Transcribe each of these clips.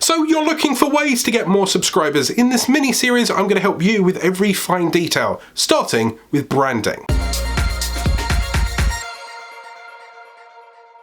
So you're looking for ways to get more subscribers. In this mini-series, I'm going to help you with every fine detail, starting with branding.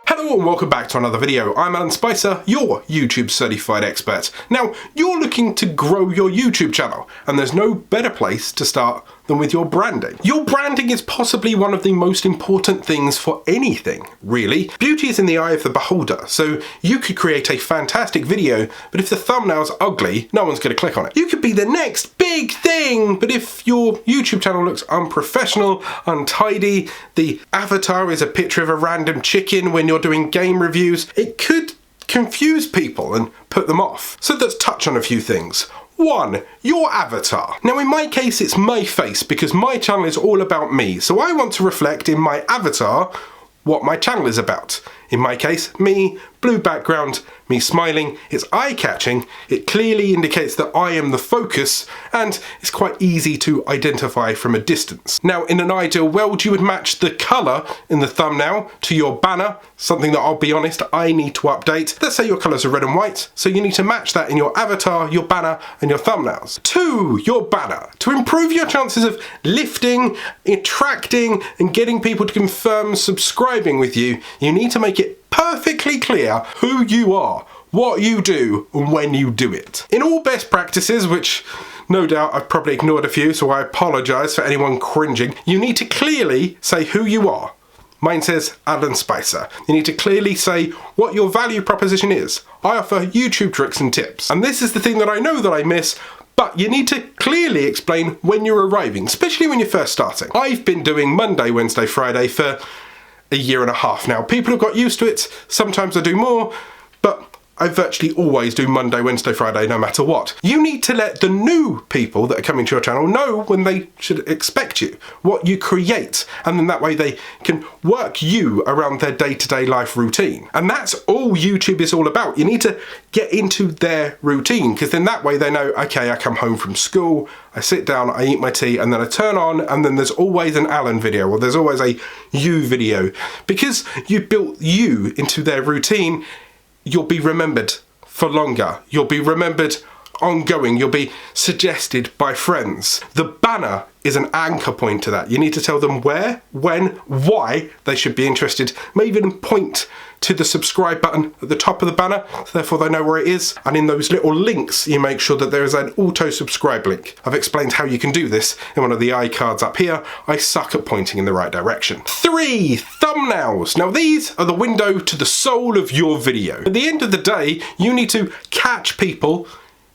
Hello and welcome back to another video. I'm Alan Spicer, your YouTube certified expert. Now, you're looking to grow your YouTube channel, and there's no better place to start than with your branding. Your branding is possibly one of the most important things for anything, really. Beauty is in the eye of the beholder, so you could create a fantastic video, but if the thumbnail's ugly, no one's going to click on it. You could be the next big thing, but if your YouTube channel looks unprofessional, untidy, the avatar is a picture of a random chicken when you're doing game reviews, it could confuse people and put them off. So let's touch on a few things. 1. Your avatar. Now in my case it's my face because my channel is all about me, so I want to reflect in my avatar what my channel is about. In my case, me, blue background, me smiling, it's eye-catching, it clearly indicates that I am the focus, and it's quite easy to identify from a distance. Now, in an ideal world, you would match the colour in the thumbnail to your banner, something that I'll be honest, I need to update. Let's say your colours are red and white, so you need to match that in your avatar, your banner, and your thumbnails. 2. Your banner. To improve your chances of lifting, attracting, and getting people to confirm subscribing with you, you need to make it perfectly clear who you are, what you do, and when you do it. In all best practices, which no doubt I've probably ignored a few, so I apologise for anyone cringing, you need to clearly say who you are. Mine says Alan Spicer. You need to clearly say what your value proposition is. I offer YouTube tricks and tips. And this is the thing that I know that I miss, but you need to clearly explain when you're arriving, especially when you're first starting. I've been doing Monday, Wednesday, Friday for a year and a half now. People have got used to it. Sometimes I do more, but I virtually always do Monday, Wednesday, Friday, no matter what. You need to let the new people that are coming to your channel know when they should expect you, what you create, and then that way they can work you around their day-to-day life routine. And that's all YouTube is all about. You need to get into their routine, because then that way they know, okay, I come home from school, I sit down, I eat my tea, and then I turn on, and then there's always an Alan video, or there's always a you video. Because you built you into their routine, you'll be remembered for longer. You'll be remembered ongoing. You'll be suggested by friends. The banner is an anchor point to that. You need to tell them where, when, why they should be interested. Maybe even point to the subscribe button at the top of the banner, so therefore they know where it is. And in those little links, you make sure that there is an auto-subscribe link. I've explained how you can do this in one of the iCards up here. I suck at pointing in the right direction. 3. Thumbnails. Now these are the window to the soul of your video. At the end of the day, you need to catch people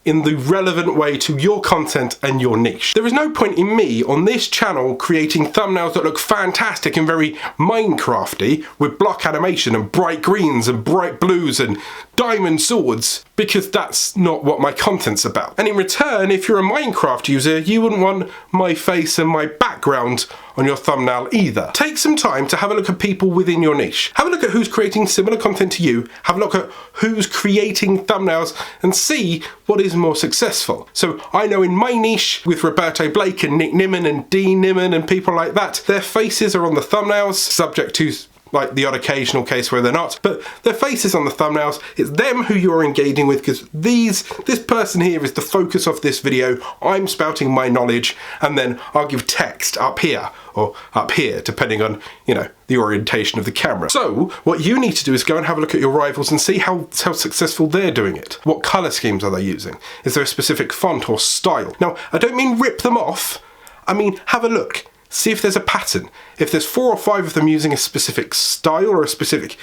in the relevant way to your content and your niche. There is no point in me on this channel creating thumbnails that look fantastic and very Minecrafty with block animation and bright greens and bright blues and diamond swords, because that's not what my content's about. And in return, if you're a Minecraft user, you wouldn't want my face and my background on your thumbnail either. Take some time to have a look at people within your niche. Have a look at who's creating similar content to you, have a look at who's creating thumbnails, and see what is more successful. So I know in my niche, with Roberto Blake and Nick Nimmin and Dean Nimmin and people like that, their faces are on the thumbnails, subject to like the odd occasional case where they're not, but their faces on the thumbnails, it's them who you're engaging with, because this person here is the focus of this video. I'm spouting my knowledge, and then I'll give text up here or up here, depending on, you know, the orientation of the camera. So what you need to do is go and have a look at your rivals and see how successful they're doing it. What color schemes are they using? Is there a specific font or style? Now, I don't mean rip them off. I mean, have a look. See if there's a pattern. If there's 4 or 5 of them using a specific style or a specific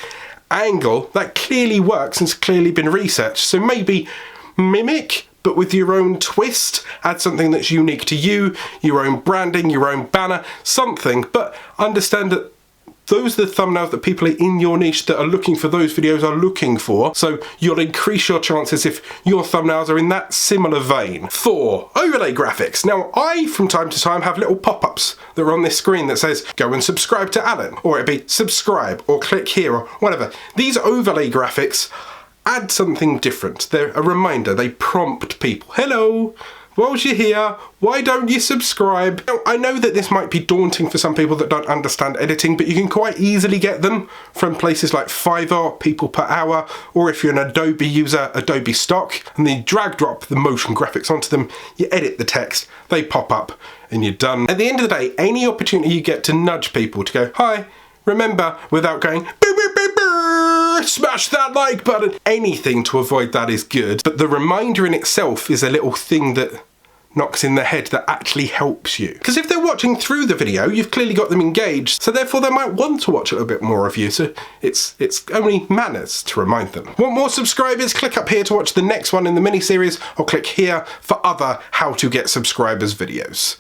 angle, that clearly works and it's clearly been researched. So maybe mimic, but with your own twist. Add something that's unique to you, your own branding, your own banner, something. But understand that those are the thumbnails that people in your niche that are looking for those videos are looking for, so you'll increase your chances if your thumbnails are in that similar vein. 4. Overlay graphics. Now, I, from time to time, have little pop-ups that are on this screen that says, go and subscribe to Alan, or it'd be subscribe, or click here, or whatever. These overlay graphics add something different. They're a reminder, they prompt people. Hello, whilst you're here, why don't you subscribe? Now, I know that this might be daunting for some people that don't understand editing, but you can quite easily get them from places like Fiverr, People Per Hour, or if you're an Adobe user, Adobe Stock, and then you drag drop the motion graphics onto them, you edit the text, they pop up, and you're done. At the end of the day, any opportunity you get to nudge people to go, hi, remember, without going, boo, boo, boo, boo, smash that like button. Anything to avoid that is good, but the reminder in itself is a little thing that knocks in the head that actually helps you. Because if they're watching through the video, you've clearly got them engaged, so therefore they might want to watch a little bit more of you, so it's only manners to remind them. Want more subscribers? Click up here to watch the next one in the mini-series, or click here for other how to get subscribers videos.